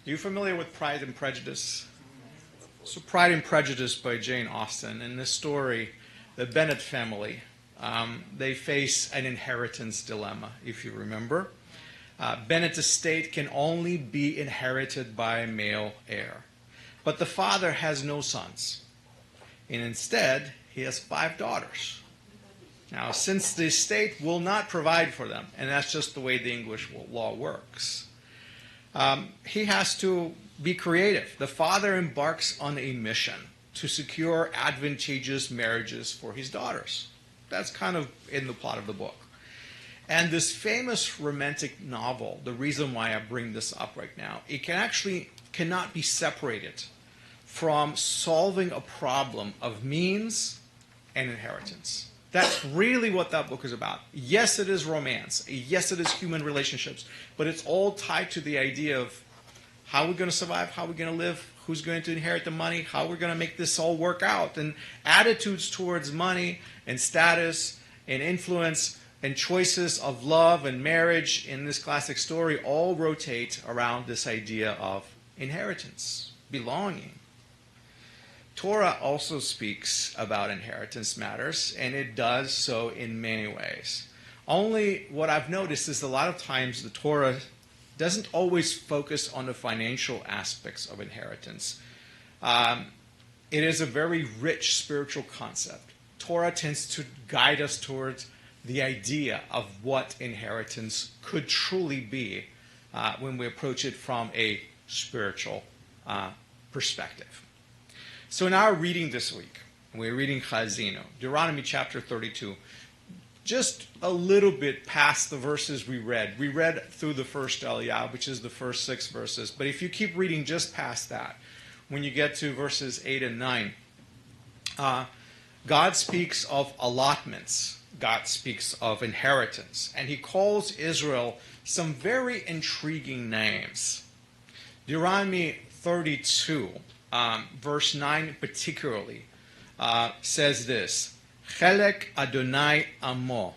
Are you familiar with Pride and Prejudice? So Pride and Prejudice by Jane Austen. In this story, the Bennet family, they face an inheritance dilemma, if you remember. Bennet's estate can only be inherited by a male heir. But the father has no sons. And instead, he has 5 daughters. Now, since the estate will not provide for them, and that's just the way the English law works, he has to be creative. The father embarks on a mission to secure advantageous marriages for his daughters. That's kind of in the plot of the book. And this famous romantic novel, the reason why I bring this up right now, it cannot be separated from solving a problem of means and inheritance. That's really what that book is about. Yes, it is romance. Yes, it is human relationships. But it's all tied to the idea of how we're going to survive, how we're going to live, who's going to inherit the money, how we're going to make this all work out. And attitudes towards money and status and influence and choices of love and marriage in this classic story all rotate around this idea of inheritance, belonging. Torah also speaks about inheritance matters, and it does so in many ways. Only what I've noticed is a lot of times the Torah doesn't always focus on the financial aspects of inheritance. It is a very rich spiritual concept. Torah tends to guide us towards the idea of what inheritance could truly be when we approach it from a spiritual perspective. So in our reading this week, we're reading Haazinu, Deuteronomy chapter 32, just a little bit past the verses we read. We read through the first Aliyah, which is the first 6 verses. But if you keep reading just past that, when you get to verses 8 and 9, God speaks of allotments. God speaks of inheritance. And he calls Israel some very intriguing names. Deuteronomy 32, verse 9 particularly, says this: Chelek Adonai Amo.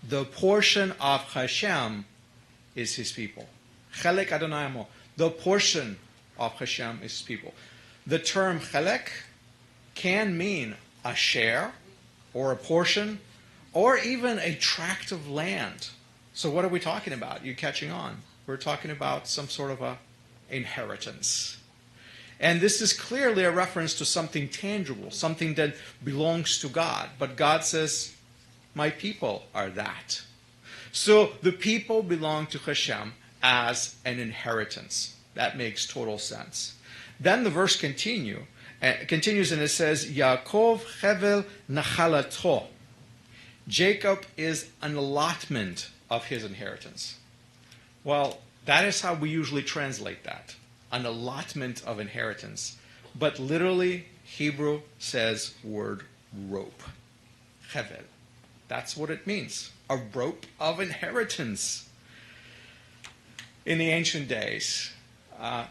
The portion of Hashem is his people. Chelek Adonai Amo. The portion of Hashem is his people. The term Chelek can mean a share or a portion or even a tract of land. So what are we talking about? You catching on? We're talking about some sort of a inheritance. And this is clearly a reference to something tangible, something that belongs to God. But God says, my people are that. So the people belong to Hashem as an inheritance. That makes total sense. Then the verse continues and it says, Yaakov Hevel Nachalato. Jacob is an allotment of his inheritance. Well, that is how we usually translate that. An allotment of inheritance. But literally, Hebrew says word rope. Hevel. That's what it means. A rope of inheritance. In the ancient days,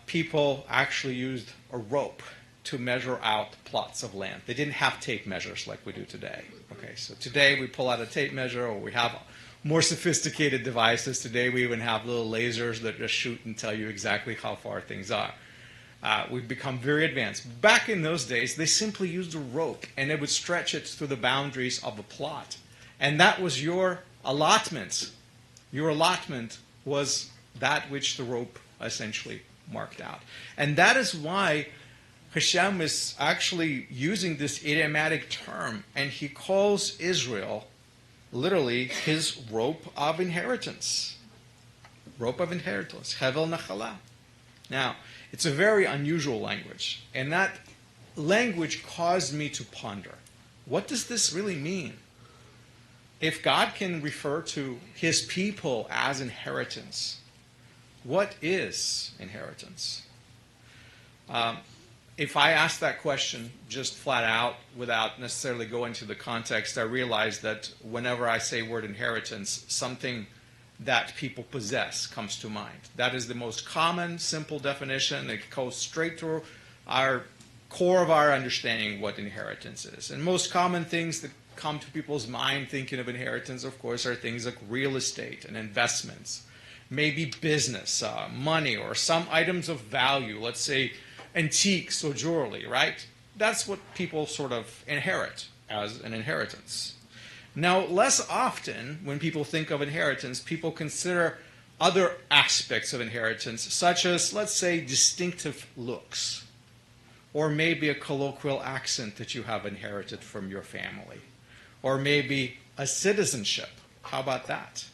people actually used a rope to measure out plots of land. They didn't have tape measures like we do today. Okay, so today we pull out a tape measure, or we have more sophisticated devices. Today we even have little lasers that just shoot and tell you exactly how far things are. We've become very advanced. Back in those days, they simply used a rope, and they would stretch it through the boundaries of a plot. And that was your allotment. Your allotment was that which the rope essentially marked out. And that is why Hashem is actually using this idiomatic term, and he calls Israel literally his rope of inheritance. Rope of inheritance. Hevel Nachala. Now, it's a very unusual language, and that language caused me to ponder. What does this really mean? If God can refer to his people as inheritance, what is inheritance? If I ask that question just flat out without necessarily going into the context, I realize that whenever I say word inheritance, something that people possess comes to mind. That is the most common, simple definition. It goes straight to our core of our understanding what inheritance is. And most common things that come to people's mind thinking of inheritance, of course, are things like real estate and investments maybe business, money, or some items of value, let's say antiques or jewelry, right? That's what people sort of inherit as an inheritance. Now, less often, when people think of inheritance, people consider other aspects of inheritance, such as, let's say, distinctive looks, or maybe a colloquial accent that you have inherited from your family, or maybe a citizenship. How about that?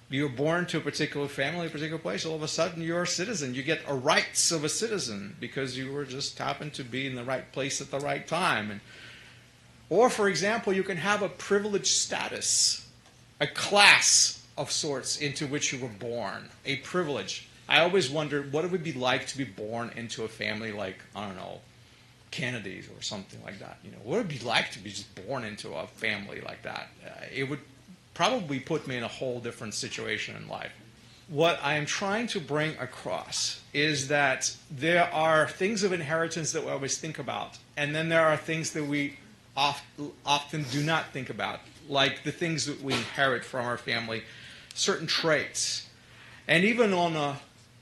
You're born to a particular family, a particular place, all of a sudden you're a citizen. You get the rights of a citizen because you were just happened to be in the right place at the right time. Or, for example, you can have a privileged status, a class of sorts into which you were born, a privilege. I always wondered what it would be like to be born into a family like, I don't know, Kennedy's or something like that. What would it be like to be just born into a family like that? It would probably put me in a whole different situation in life. What I am trying to bring across is that there are things of inheritance that we always think about, and then there are things that we often do not think about, like the things that we inherit from our family, certain traits. And even on a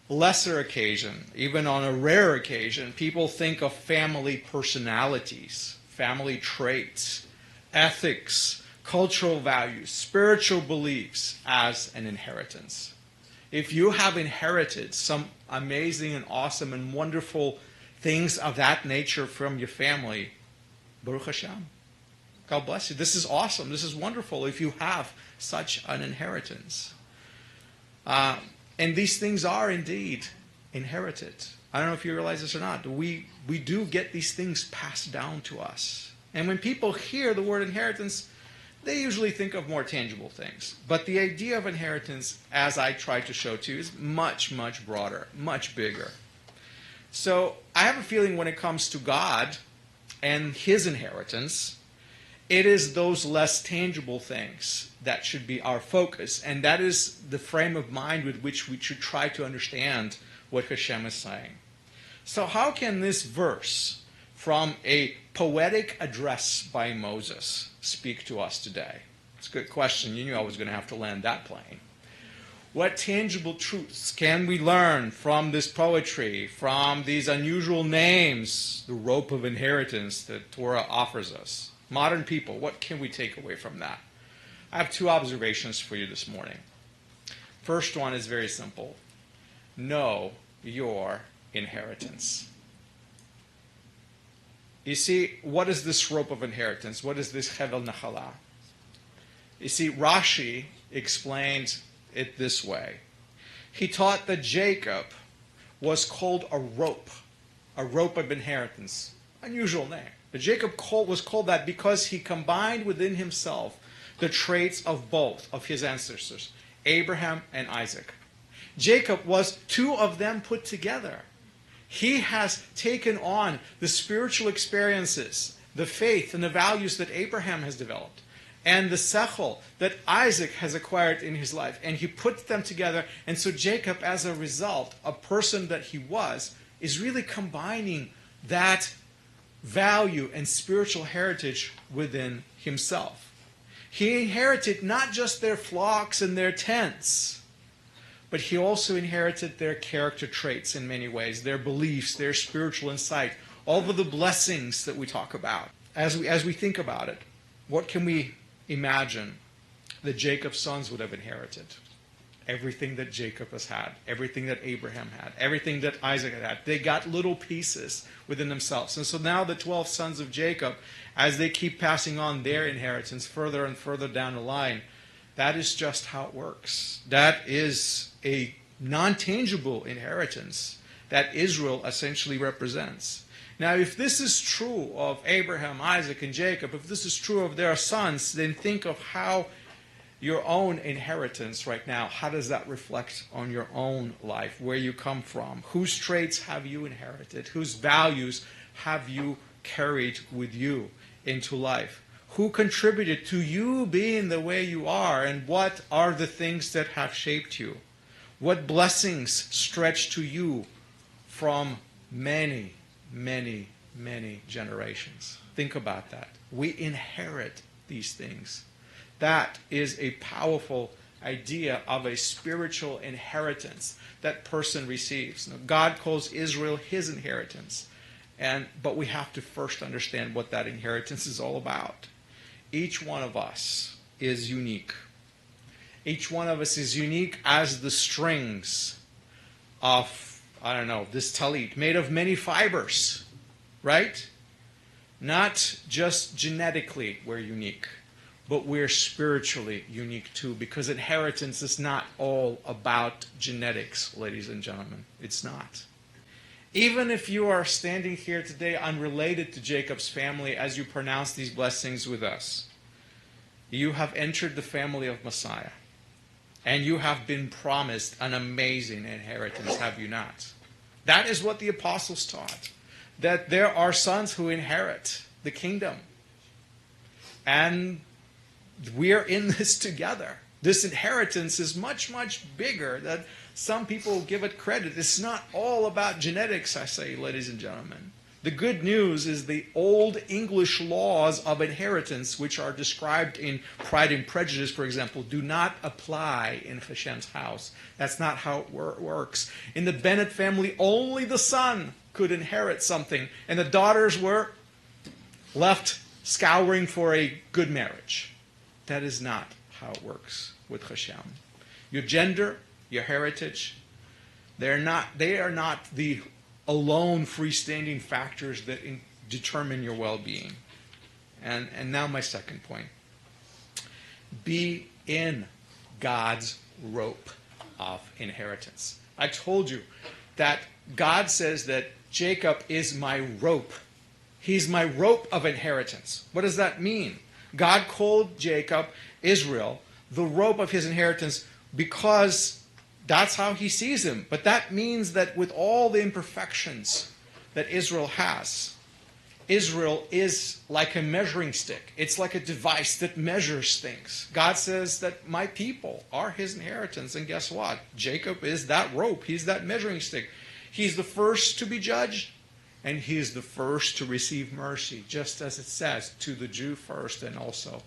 lesser occasion, even on a rare occasion, people think of family personalities, family traits, ethics, cultural values, spiritual beliefs as an inheritance. If you have inherited some amazing and awesome and wonderful things of that nature from your family, Baruch Hashem, God bless you. This is awesome. This is wonderful if you have such an inheritance. And these things are indeed inherited. I don't know if you realize this or not. We do get these things passed down to us. And when people hear the word inheritance, they usually think of more tangible things. But the idea of inheritance, as I tried to show to you, is much, much broader, much bigger. So I have a feeling when it comes to God and His inheritance, it is those less tangible things that should be our focus. And that is the frame of mind with which we should try to understand what Hashem is saying. So how can this verse from a poetic address by Moses speak to us today? It's a good question. You knew I was going to have to land that plane. What tangible truths can we learn from this poetry, from these unusual names, the rope of inheritance that Torah offers us? Modern people, what can we take away from that? I have two observations for you this morning. First one is very simple. Know your inheritance. You see, what is this rope of inheritance? What is this Hevel Nachala? You see, Rashi explains it this way. He taught that Jacob was called a rope of inheritance. Unusual name. But Jacob was called that because he combined within himself the traits of both of his ancestors, Abraham and Isaac. Jacob was two of them put together. He has taken on the spiritual experiences, the faith and the values that Abraham has developed, and the sechel that Isaac has acquired in his life. And he put them together. And so Jacob, as a result, a person that he was, is really combining that value and spiritual heritage within himself. He inherited not just their flocks and their tents, but he also inherited their character traits in many ways, their beliefs, their spiritual insight, all of the blessings that we talk about. As we think about it, what can we imagine that Jacob's sons would have inherited? Everything that Jacob has had, everything that Abraham had, everything that Isaac had. They got little pieces within themselves. And so now the 12 sons of Jacob, as they keep passing on their inheritance further and further down the line, that is just how it works. That is a non-tangible inheritance that Israel essentially represents. Now, if this is true of Abraham, Isaac, and Jacob, if this is true of their sons, then think of how your own inheritance right now, how does that reflect on your own life, where you come from? Whose traits have you inherited? Whose values have you carried with you into life? Who contributed to you being the way you are, and what are the things that have shaped you? What blessings stretch to you from many, many, many generations? Think about that. We inherit these things. That is a powerful idea of a spiritual inheritance that person receives. Now, God calls Israel his inheritance, but we have to first understand what that inheritance is all about. Each one of us is unique. Each one of us is unique as the strings of, this talit, made of many fibers, right? Not just genetically we're unique, but we're spiritually unique too, because inheritance is not all about genetics, ladies and gentlemen. It's not. Even if you are standing here today unrelated to Jacob's family as you pronounce these blessings with us, you have entered the family of Messiah. And you have been promised an amazing inheritance, have you not? That is what the apostles taught, that there are sons who inherit the kingdom. And we are in this together. This inheritance is much, much bigger than some people give it credit. It's not all about genetics, I say, ladies and gentlemen. The good news is the old English laws of inheritance, which are described in Pride and Prejudice, for example, do not apply in Hashem's house. That's not how it works. In the Bennett family, only the son could inherit something, and the daughters were left scouring for a good marriage. That is not how it works with Hashem. Your gender, your heritage, they are not the alone freestanding factors that determine your well-being. And now my second point. Be in God's rope of inheritance. I told you that God says that Jacob is my rope. He's my rope of inheritance. What does that mean? God called Jacob, Israel, the rope of his inheritance because that's how he sees him. But that means that with all the imperfections that Israel has, Israel is like a measuring stick. It's like a device that measures things. God says that my people are his inheritance. And guess what? Jacob is that rope. He's that measuring stick. He's the first to be judged, and he is the first to receive mercy, just as it says, to the Jew first and also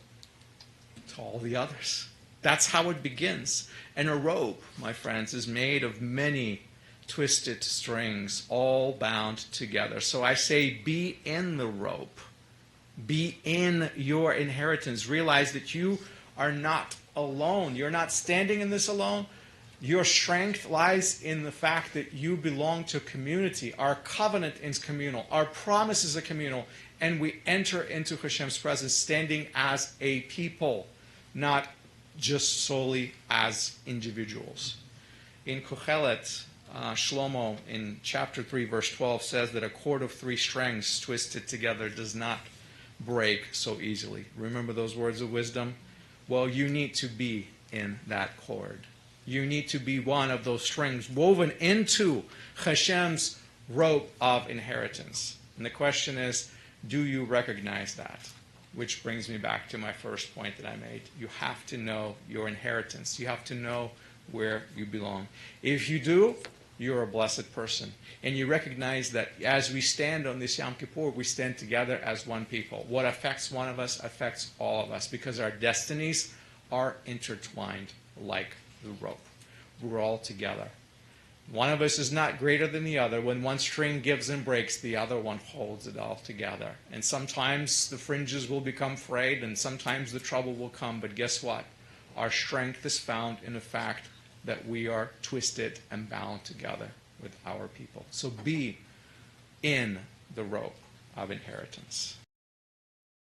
to all the others. That's how it begins. And a rope, my friends, is made of many twisted strings, all bound together. So I say, be in the rope. Be in your inheritance. Realize that you are not alone. You're not standing in this alone. Your strength lies in the fact that you belong to a community. Our covenant is communal. Our promises are communal. And we enter into Hashem's presence standing as a people, not just solely as individuals. In Kohelet, Shlomo in chapter 3, verse 12 says that a cord of 3 strings twisted together does not break so easily. Remember those words of wisdom? Well, you need to be in that cord. You need to be one of those strings woven into Hashem's rope of inheritance. And the question is, do you recognize that? Which brings me back to my first point that I made. You have to know your inheritance. You have to know where you belong. If you do, you're a blessed person. And you recognize that as we stand on this Yom Kippur, we stand together as one people. What affects one of us affects all of us because our destinies are intertwined like the rope. We're all together. One of us is not greater than the other. When one string gives and breaks, the other one holds it all together. And sometimes the fringes will become frayed, and sometimes the trouble will come. But guess what? Our strength is found in the fact that we are twisted and bound together with our people. So be in the rope of inheritance.